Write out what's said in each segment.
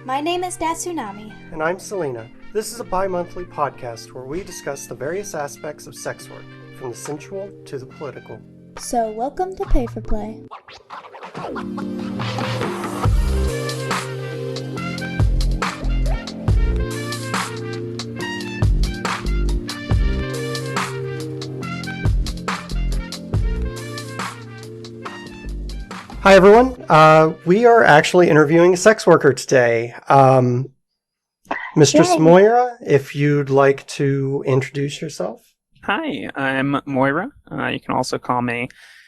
My name is Datsunami. And I'm Selena. This is a bi-monthly podcast where we discuss the various aspects of sex work, from the sensual to the political. So, welcome to Pay for Play. Hi everyone. We are actually interviewing a sex worker today. Mistress Yay. Moira, if you'd like to introduce yourself. Hi, I'm Moira. You can also call me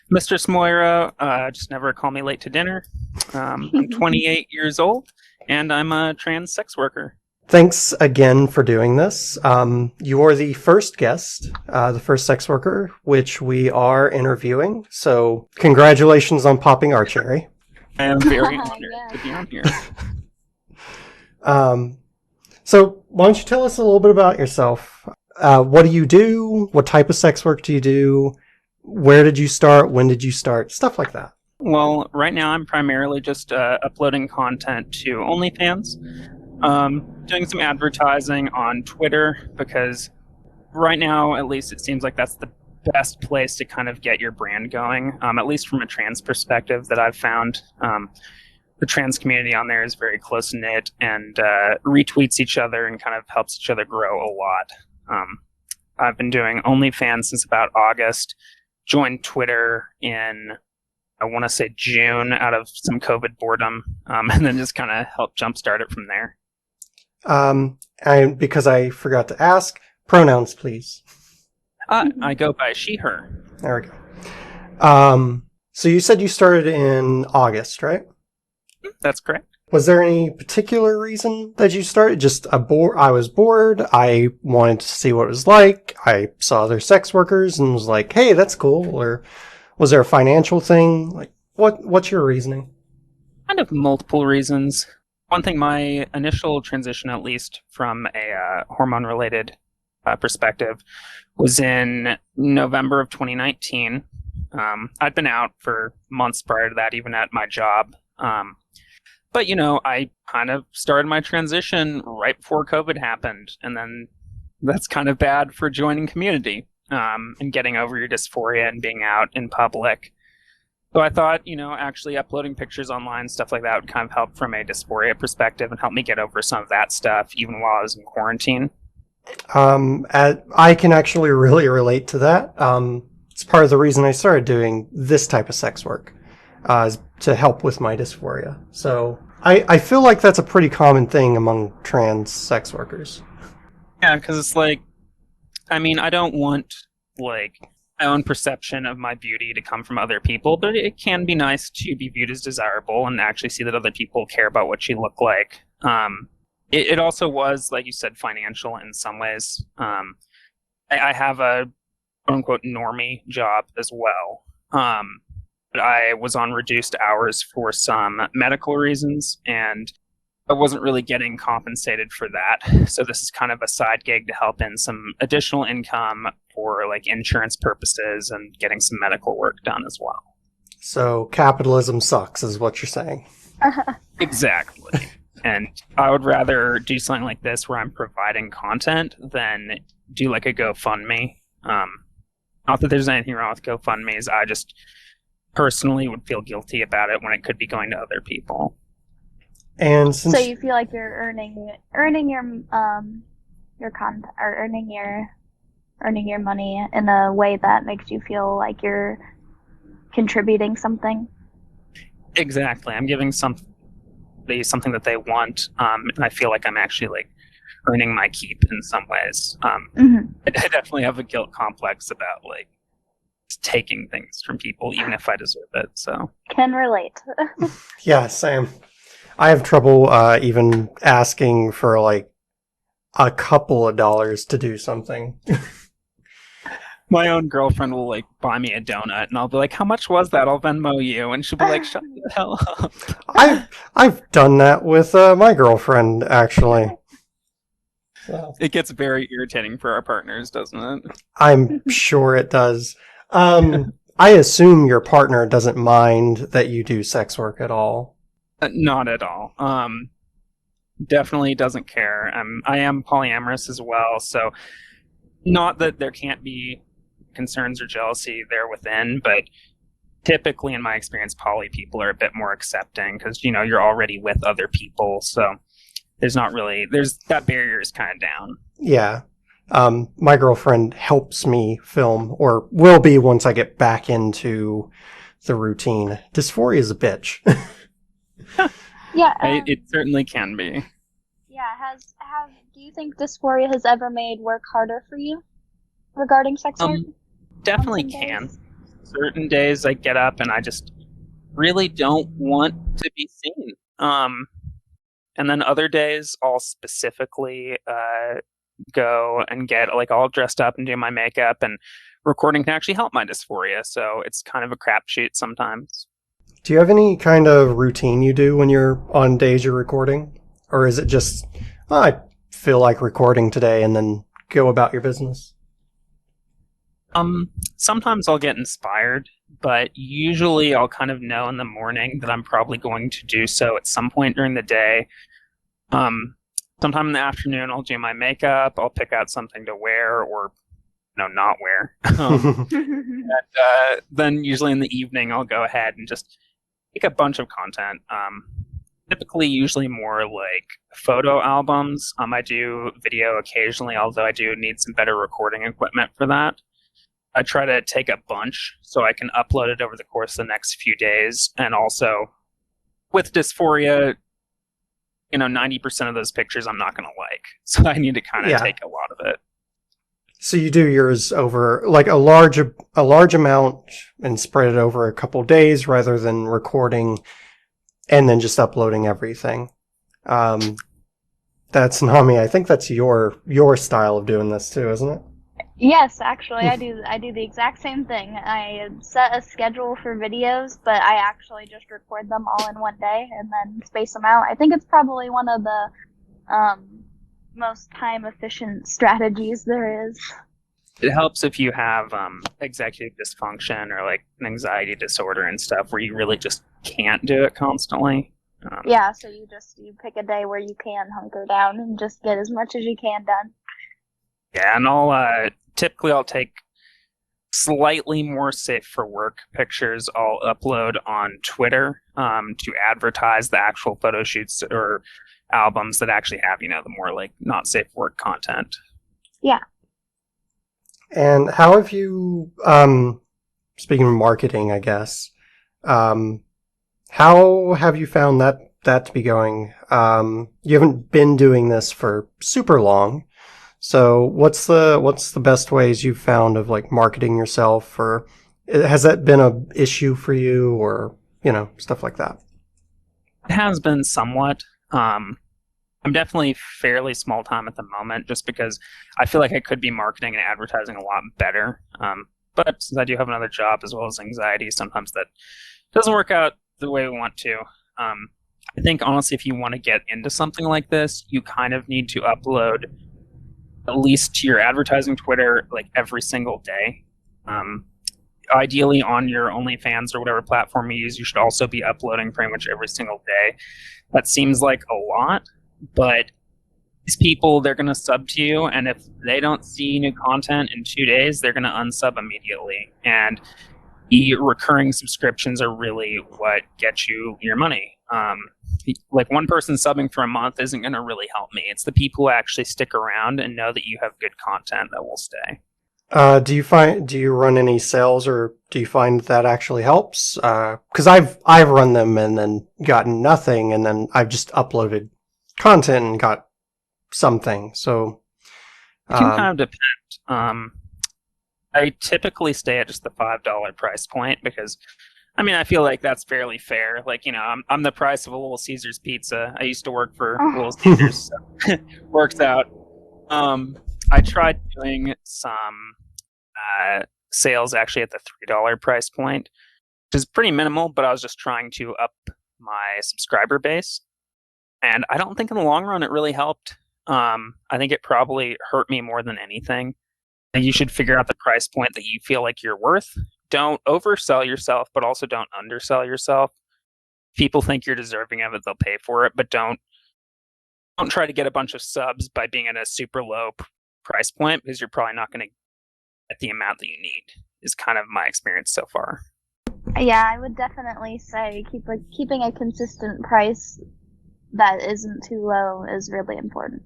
Mistress Moira. Just never call me late to dinner. I'm 28 years old, and I'm a trans sex worker. Thanks again for doing this. You are the first guest, the first sex worker, which we are interviewing. So congratulations on popping our cherry. I am very honored to be on here. So why don't you tell us a little bit about yourself? What do you do? What type of sex work do you do? Where did you start? When did you start? Stuff like that. Well, right now I'm primarily just uploading content to OnlyFans. Doing some advertising on Twitter, because right now, at least, it seems like that's the best place to kind of get your brand going, at least from a trans perspective that I've found. The trans community on there is very close-knit and retweets each other and kind of helps each other grow a lot. I've been doing OnlyFans since about August, joined Twitter in, I want to say, June out of some COVID boredom, and then just kind of helped jumpstart it from there. Because I forgot to ask, pronouns, please. I go by she, her. There we go. So you said you started in August, right? That's correct. Was there any particular reason that you started? Just I was bored. I wanted to see what it was like. I saw other sex workers and was like, hey, that's cool. Or was there a financial thing? Like, what's your reasoning? Kind of multiple reasons. One thing, my initial transition, at least from a hormone-related perspective, was in November of 2019. I'd been out for months prior to that, even at my job. But, I kind of started my transition right before COVID happened. And then that's kind of bad for joining community and getting over your dysphoria and being out in public. So I thought, actually uploading pictures online, stuff like that would kind of help from a dysphoria perspective and help me get over some of that stuff, even while I was in quarantine. I can actually really relate to that. It's part of the reason I started doing this type of sex work, is to help with my dysphoria. So I feel like that's a pretty common thing among trans sex workers. Yeah, because it's like, I don't want, my own perception of my beauty to come from other people, but it can be nice to be viewed as desirable and actually see that other people care about what you look like. It also was, like you said, financial in some ways. I have a quote-unquote normie job as well. But I was on reduced hours for some medical reasons, and I wasn't really getting compensated for that. So this is kind of a side gig to help in some additional income for insurance purposes and getting some medical work done as well. So capitalism sucks is what you're saying. Exactly. And I would rather do something like this where I'm providing content than do a GoFundMe. Not that there's anything wrong with GoFundMes. I just personally would feel guilty about it when it could be going to other people. And So you feel like you're earning your content, or earning your money in a way that makes you feel like you're contributing something. Exactly. I'm giving something that they want, and I feel like I'm actually earning my keep in some ways. I definitely have a guilt complex about taking things from people, even if I deserve it. So Can relate. yeah, same. I have trouble even asking for a couple of dollars to do something. my own girlfriend will buy me a donut, and I'll be like, "How much was that? I'll Venmo you," and she'll be like, "Shut the hell up." I've done that with my girlfriend actually. So. It gets very irritating for our partners, doesn't it? I'm sure it does. I assume your partner doesn't mind that you do sex work at all. Not at all. definitely doesn't care. I am polyamorous as well, so not that there can't be concerns or jealousy there within, but typically in my experience, poly people are a bit more accepting because you're already with other people, so there's that barrier is kind of down. Yeah. My girlfriend helps me film, or will be once I get back into the routine. Dysphoria is a bitch. Yeah. It certainly can be. Yeah. Do you think dysphoria has ever made work harder for you regarding sex art? Definitely On some can. days? Certain days I get up and I just really don't want to be seen. And then other days I'll specifically go and get like all dressed up and do my makeup, and recording can actually help my dysphoria. So it's kind of a crapshoot sometimes. Do you have any kind of routine you do when you're on days you're recording? Or is it just, I feel like recording today and then go about your business? Sometimes I'll get inspired, but usually I'll kind of know in the morning that I'm probably going to do so at some point during the day. Sometime in the afternoon I'll do my makeup, I'll pick out something to wear or not wear. Then usually in the evening I'll go ahead and just make a bunch of content. Typically, usually more like photo albums. I do video occasionally, although I do need some better recording equipment for that. I try to take a bunch so I can upload it over the course of the next few days. And also, with dysphoria, 90% of those pictures I'm not going to like. So I need to kind of take a lot of it. So you do yours over like a large amount and spread it over a couple days rather than recording and then just uploading everything. That's Nami. I think that's your style of doing this too, isn't it? Yes, actually, I do the exact same thing. I set a schedule for videos, but I actually just record them all in one day and then space them out. I think it's probably one of the most time efficient strategies there is. It helps if you have executive dysfunction or like an anxiety disorder and stuff where you really just can't do it constantly. Yeah, so you pick a day where you can hunker down and just get as much as you can done. Yeah, and I'll take slightly more safe for work pictures. I'll upload on Twitter to advertise the actual photo shoots or albums that actually have, the more like not safe for work content. Yeah. And how have you, speaking of marketing, I guess, how have you found that to be going? You haven't been doing this for super long. So what's the best ways you've found of like marketing yourself, or has that been a issue for you, or, stuff like that? It has been somewhat. I'm definitely fairly small time at the moment just because I feel like I could be marketing and advertising a lot better. But since I do have another job as well as anxiety, sometimes that doesn't work out the way we want to. I think honestly, if you want to get into something like this, you kind of need to upload at least to your advertising Twitter like every single day. Ideally on your OnlyFans or whatever platform you use, you should also be uploading pretty much every single day. That seems like a lot, but these people, they're going to sub to you, and if they don't see new content in 2 days, they're going to unsub immediately. And the recurring subscriptions are really what get you your money. Like one person subbing for a month isn't going to really help me. It's the people who actually stick around and know that you have good content that will stay. Do you run any sales, or do you find that actually helps? 'Cause I've run them and then gotten nothing, and then I've just uploaded content and got something. So it can kind of depend. I typically stay at just the $5 price point because I feel like that's fairly fair. Like, I'm the price of a Little Caesars pizza. I used to work for Little Caesars, so works out. I tried doing some sales actually at the $3 price point, which is pretty minimal, but I was just trying to up my subscriber base. And I don't think in the long run it really helped. I think it probably hurt me more than anything. And you should figure out the price point that you feel like you're worth. Don't oversell yourself, but also don't undersell yourself. People think you're deserving of it, they'll pay for it, but don't don't try to get a bunch of subs by being at a super low price point, because you're probably not going to get the amount that you need, is kind of my experience so far. Yeah, I would definitely say keeping a consistent price that isn't too low is really important.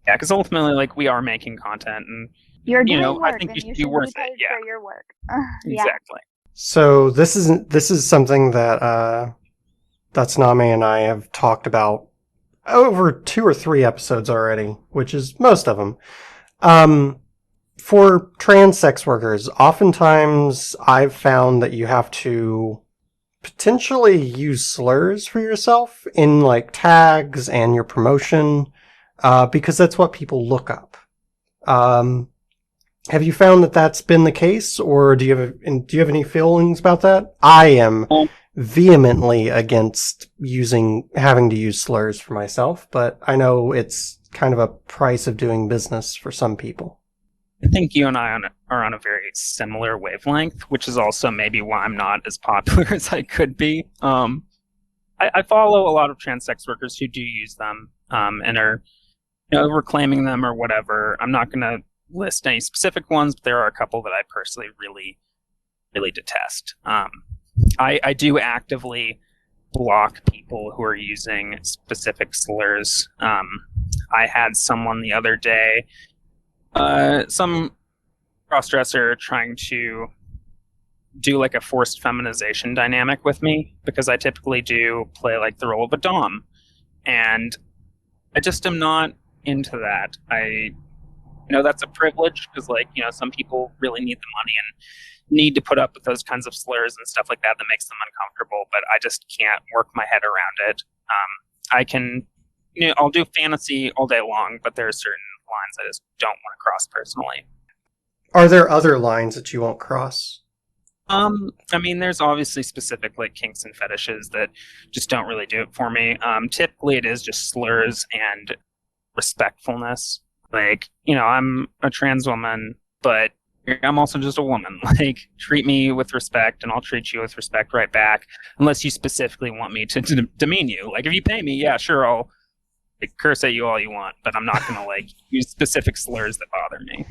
Yeah, because ultimately, like, we are making content, and you're doing work, I think and you should be worth paid it. Yeah, for your work. exactly. So this is something that that's Nami and I have talked about over 2 or 3 episodes already, which is most of them. For trans sex workers, oftentimes I've found that you have to potentially use slurs for yourself in like tags and your promotion, because that's what people look up. Have you found that that's been the case, or do you have any feelings about that? I am vehemently against having to use slurs for myself, but I know it's kind of a price of doing business for some people. I think you and I are on a very similar wavelength, which is also maybe why I'm not as popular as I could be. I follow a lot of trans sex workers who do use them, and are reclaiming them or whatever. I'm not going to list any specific ones, but there are a couple that I personally really, really detest. I do actively block people who are using specific slurs. I had someone the other day, some crossdresser, trying to do like a forced feminization dynamic with me, because I typically do play like the role of a dom, and I just am not into that. I that's a privilege, because some people really need the money and need to put up with those kinds of slurs and stuff like that makes them uncomfortable, but I just can't work my head around it. I can, I'll do fantasy all day long, but there are certain lines I just don't want to cross personally. Are there other lines that you won't cross? There's obviously specific like kinks and fetishes that just don't really do it for me. Typically it is just slurs and respectfulness. Like, I'm a trans woman, but I'm also just a woman. Like, treat me with respect, and I'll treat you with respect right back, unless you specifically want me to demean you. Like, if you pay me, yeah, sure, I'll curse at you all you want, but I'm not going to, use specific slurs that bother me.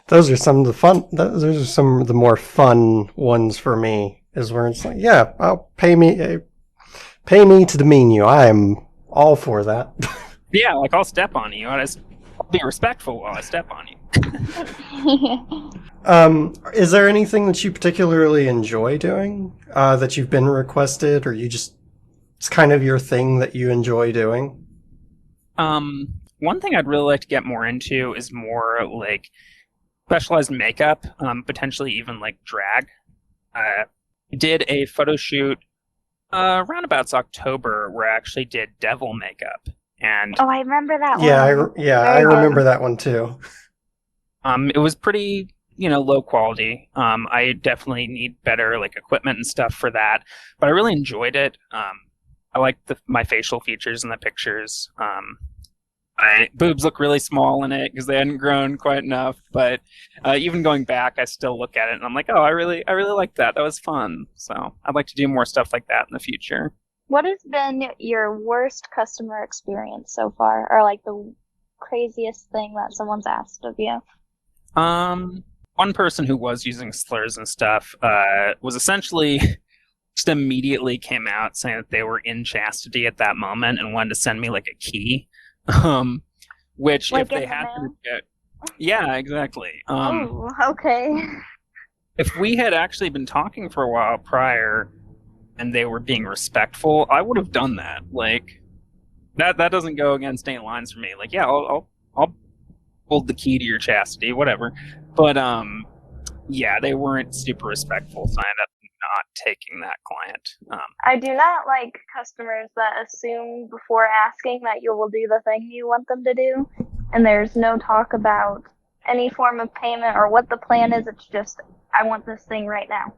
Those are some of the fun. Those are some of the more fun ones for me. Is where it's like, yeah, pay me to demean you. I am all for that. Yeah, I'll step on you. I'll be respectful while I step on you. Is there anything that you particularly enjoy doing, that you've been requested, or it's kind of your thing that you enjoy doing? One thing I'd really like to get more into is more specialized makeup, potentially even drag. I did a photo shoot around about October where I actually did devil makeup. And I remember that one. I remember that one too. It was pretty, low quality. I definitely need better equipment and stuff for that, but I really enjoyed it. I liked my facial features in the pictures. My boobs look really small in it because they hadn't grown quite enough. But even going back, I still look at it and I'm like, oh, I really like that. That was fun. So I'd like to do more stuff like that in the future. What has been your worst customer experience so far, or the craziest thing that someone's asked of you? One person who was using slurs and stuff was essentially just immediately came out saying that they were in chastity at that moment and wanted to send me a key. Which if they had to get, yeah, exactly. Okay. If we had actually been talking for a while prior and they were being respectful, I would have done that. That doesned go against any lines for me. Yeah, I'll hold the key to your chastity, whatever. But yeah, they weren't super respectful, so I ended up not taking that client. I do not like customers that assume before asking that you will do the thing you want them to do, and there's no talk about any form of payment or what the plan is. It's just, I want this thing right now.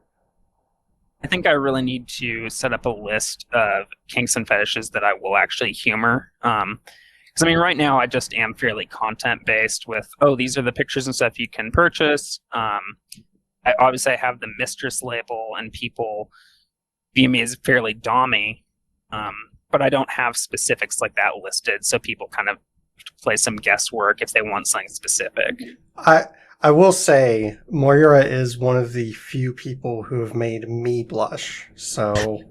I think I really need to set up a list of kinks and fetishes that I will actually humor. Because right now I just am fairly content based with, these are the pictures and stuff you can purchase. I obviously have the mistress label, and people view me as fairly dommy. but I don't have specifics like that listed, so people kind of play some guesswork if they want something specific. I will say Moira is one of the few people who have made me blush. So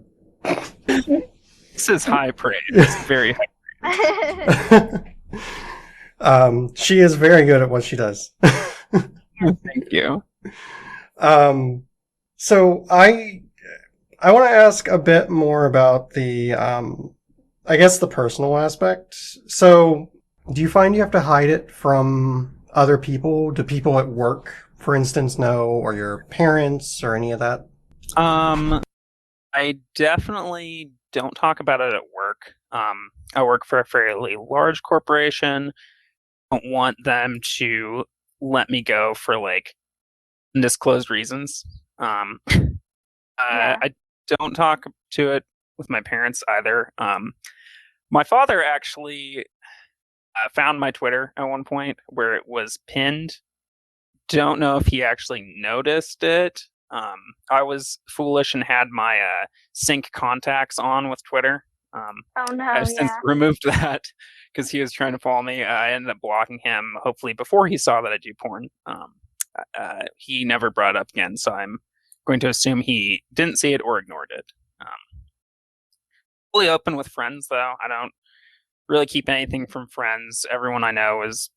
This is high praise. It's very high. She is very good at what she does. Thank you. So I want to ask a bit more about the I guess the personal aspect. So do you find you have to hide it from other people? Do people at work, for instance, know, or your parents, or any of that? I definitely don't talk about it at work. I work for a fairly large corporation. I don't want them to let me go for like undisclosed reasons. Yeah. I don't talk to it with my parents either. My father actually found my Twitter at one point where it was pinned. Don't know if he actually noticed it. I was foolish and had my sync contacts on with Twitter. Oh no, I've since yeah. removed that because he was trying to follow me. I ended up blocking him, hopefully before he saw that I do porn. He never brought it up again, so I'm going to assume he didn't see it or ignored it. Fully open with friends, though. I don't really keep anything from friends. Everyone I know is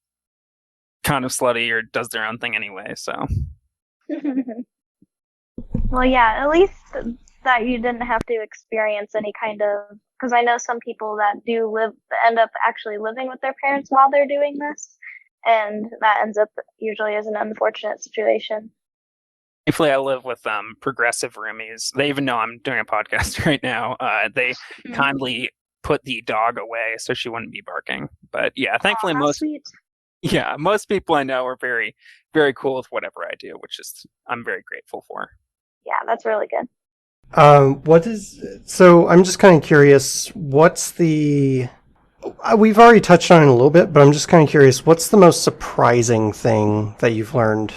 kind of slutty or does their own thing anyway, so. Well, yeah, at least that you didn't have to experience any kind of, because I know some people that do end up actually living with their parents while they're doing this, and that ends up usually as an unfortunate situation. Thankfully, I live with progressive roomies. They even know I'm doing a podcast right now. They kindly put the dog away so she wouldn't be barking. But yeah, thankfully most people I know are very, very cool with whatever I do, which is I'm very grateful for. Yeah, that's really good. So I'm just kind of curious, what's the, we've already touched on it a little bit, but I'm just kind of curious, what's the most surprising thing that you've learned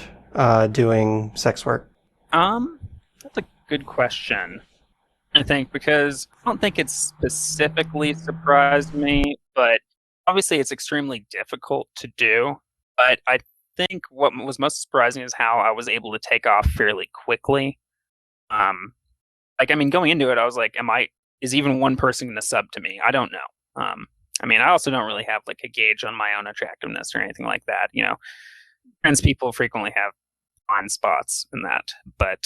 doing sex work? That's a good question. I think because I don't think it's specifically surprised me, but obviously it's extremely difficult to do. But I think what was most surprising is how I was able to take off fairly quickly. Going into it, I was like, is even one person going to sub to me? I don't know. I also don't really have like a gauge on my own attractiveness or anything like that. You know, trans people frequently have blind spots in that, but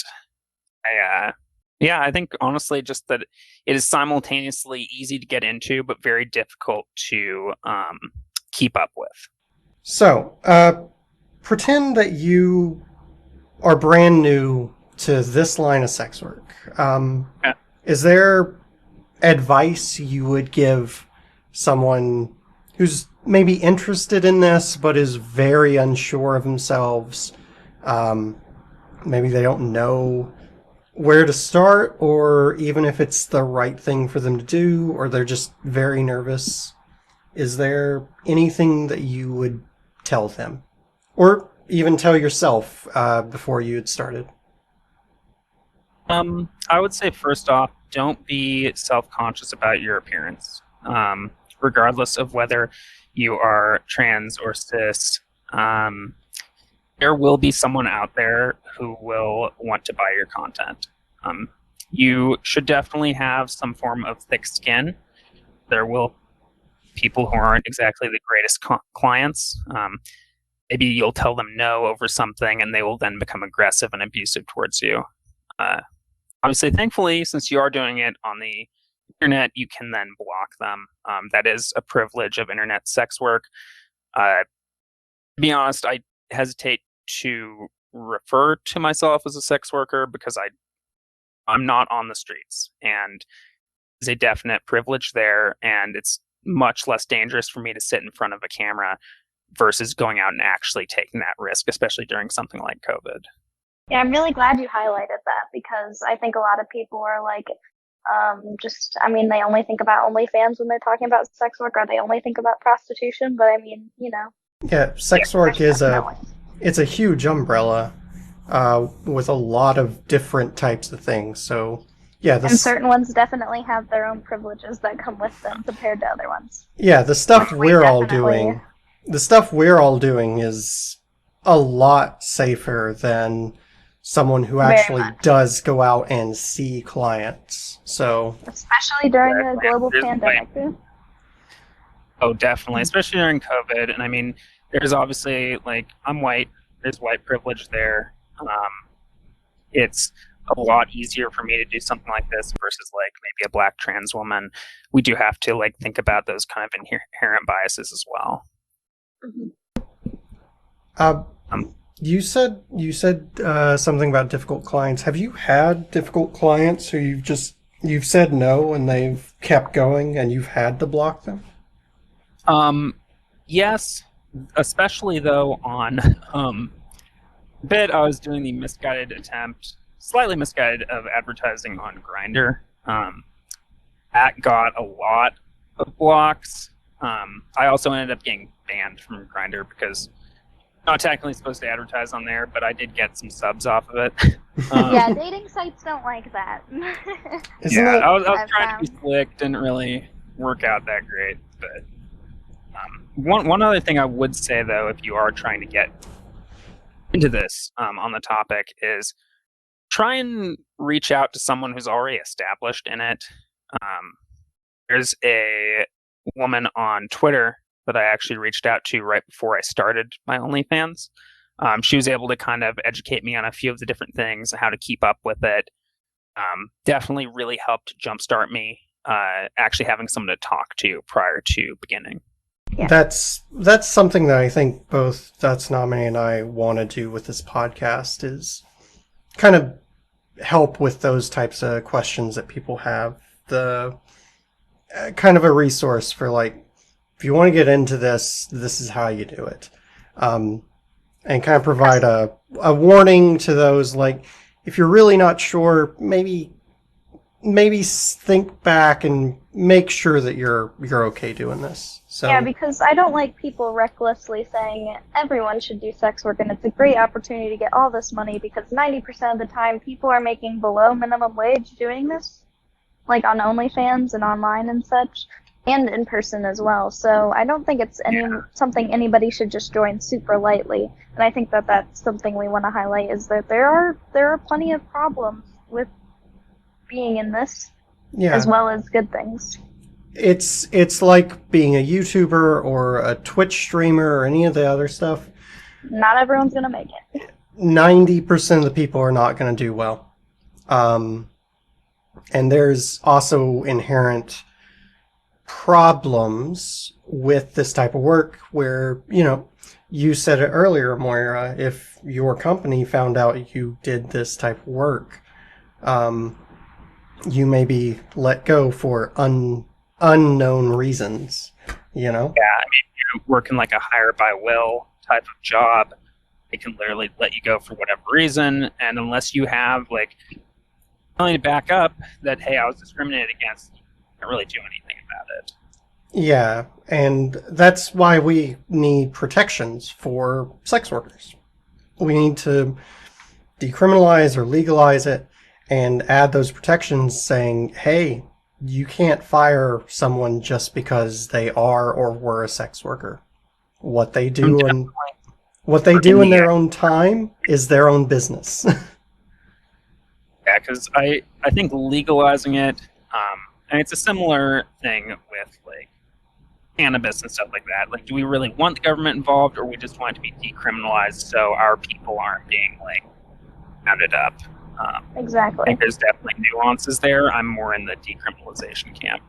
I think honestly just that it is simultaneously easy to get into, but very difficult to keep up with. So, pretend that you are brand new to this line of sex work. Is there advice you would give someone who's maybe interested in this, but is very unsure of themselves? Maybe they don't know where to start, or even if it's the right thing for them to do, or they're just very nervous. Is there anything that you would tell them? Or even tell yourself before you had started? I would say first off, don't be self-conscious about your appearance. Regardless of whether you are trans or cis, there will be someone out there who will want to buy your content. You should definitely have some form of thick skin. There will people who aren't exactly the greatest clients. Maybe you'll tell them no over something and they will then become aggressive and abusive towards you. Obviously, thankfully, since you are doing it on the internet, you can then block them. That is a privilege of internet sex work. To be honest, I hesitate to refer to myself as a sex worker because I'm not on the streets, and there's a definite privilege there, and it's much less dangerous for me to sit in front of a camera versus going out and actually taking that risk, especially during something like COVID. Yeah, I'm really glad you highlighted that because I think a lot of people are like, they only think about OnlyFans when they're talking about sex work, or they only think about prostitution. But I mean, you know. Yeah, sex work is it's a huge umbrella with a lot of different types of things. So Yeah, And certain ones definitely have their own privileges that come with them compared to other ones. Yeah, the stuff Which we're all definitely- doing is a lot safer than someone who Very actually much. does go out and see clients. So, Especially during a global There's pandemic. Oh, definitely, especially during COVID. And I mean, there's obviously like I'm white. There's white privilege there. It's a lot easier for me to do something like this versus like maybe a black trans woman. We do have to like think about those kind of inherent biases as well. you said something about difficult clients. Have you had difficult clients who you've said no and they've kept going and you've had to block them? Yes, especially though on bit I was doing the slightly misguided of advertising on Grindr. That got a lot of blocks. I also ended up getting banned from Grindr because I'm not technically supposed to advertise on there, but I did get some subs off of it. Yeah, dating sites don't like that. Isn't I was I've trying to be slick, didn't really work out that great. But one other thing I would say though, if you are trying to get into this on the topic, is try and reach out to someone who's already established in it. There's a woman on Twitter that I actually reached out to right before I started my OnlyFans. She was able to kind of educate me on a few of the different things, how to keep up with it. Definitely really helped jumpstart me actually having someone to talk to prior to beginning. Yeah. That's something that I think both That's Nominee and I want to do with this podcast, is kind of help with those types of questions that people have. The kind of a resource for like, if you want to get into this, this is how you do it. And kind of provide a warning to those, like, if you're really not sure, maybe think back and make sure that you're okay doing this. So Yeah, because I don't like people recklessly saying everyone should do sex work and it's a great opportunity to get all this money, because 90% of the time people are making below minimum wage doing this, like on OnlyFans and online and such, and in person as well. So I don't think it's something anybody should just join super lightly. And I think that that's something we want to highlight, is that there are plenty of problems with being in this, as well as good things. It's like being a YouTuber or a Twitch streamer or any of the other stuff. Not everyone's going to make it. 90% of the people are not going to do well. And there's also inherent problems with this type of work where, you said it earlier, Moira, if your company found out you did this type of work, you may be let go for unknown reasons, Yeah, I mean, you work in like a hire by will type of job, they can literally let you go for whatever reason, and unless you have like something to back up that, hey, I was discriminated against, you can't really do anything about it. Yeah, and that's why we need protections for sex workers. We need to decriminalize or legalize it and add those protections saying, hey, you can't fire someone just because they are or were a sex worker. What they do in their own time is their own business. Yeah, because I think legalizing it, and it's a similar thing with like cannabis and stuff like that. Like, do we really want the government involved, or we just want it to be decriminalized so our people aren't being like rounded up? Exactly. I think there's definitely nuances there. I'm more in the decriminalization camp.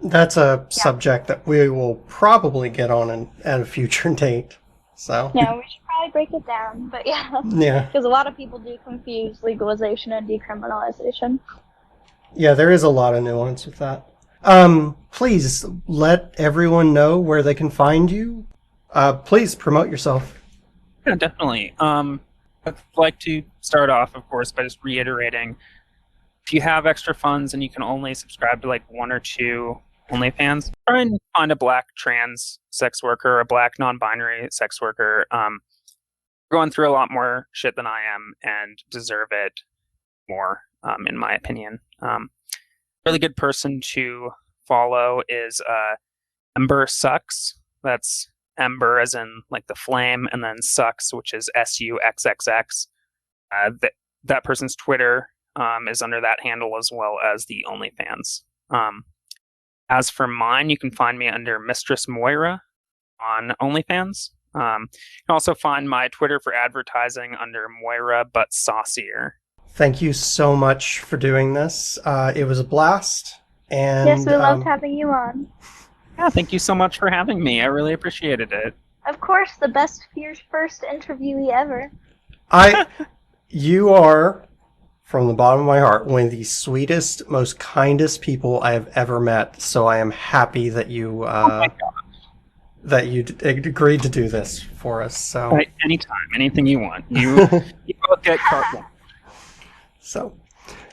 That's a subject that we will probably get on at a future date. So Yeah, we should probably break it down, but yeah. Yeah. Because a lot of people do confuse legalization and decriminalization. Yeah, there is a lot of nuance with that. Please let everyone know where they can find you. Please promote yourself. Yeah, definitely. I'd like to start off, of course, by just reiterating, if you have extra funds and you can only subscribe to like one or two OnlyFans, try and find a black trans sex worker, a black non-binary sex worker. Going through a lot more shit than I am and deserve it more, in my opinion. Really good person to follow is Ember Sucks. That's Ember as in like the flame, and then Sucks, which is SUXXX. That person's Twitter is under that handle, as well as the OnlyFans. As for mine, you can find me under Mistress Moira on OnlyFans. You can also find my Twitter for advertising under Moira but Saucier. Thank you so much for doing this. It was a blast. And Yes, we loved having you on. Yeah, thank you so much for having me. I really appreciated it. Of course, the best first interviewee ever. You are, from the bottom of my heart, one of the sweetest, most kindest people I have ever met. So I am happy that you agreed to do this for us. So anytime, anything you want. You both get carte blanche. So,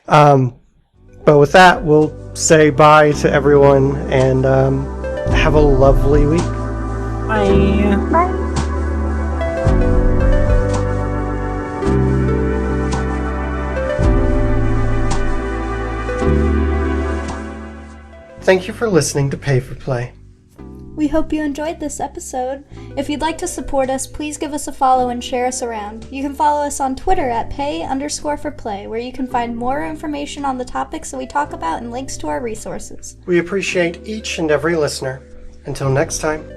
but with that, we'll say bye to everyone and have a lovely week. Bye. Bye. Thank you for listening to Pay for Play. We hope you enjoyed this episode. If you'd like to support us, please give us a follow and share us around. You can follow us on Twitter at pay_for_play, where you can find more information on the topics that we talk about and links to our resources. We appreciate each and every listener. Until next time.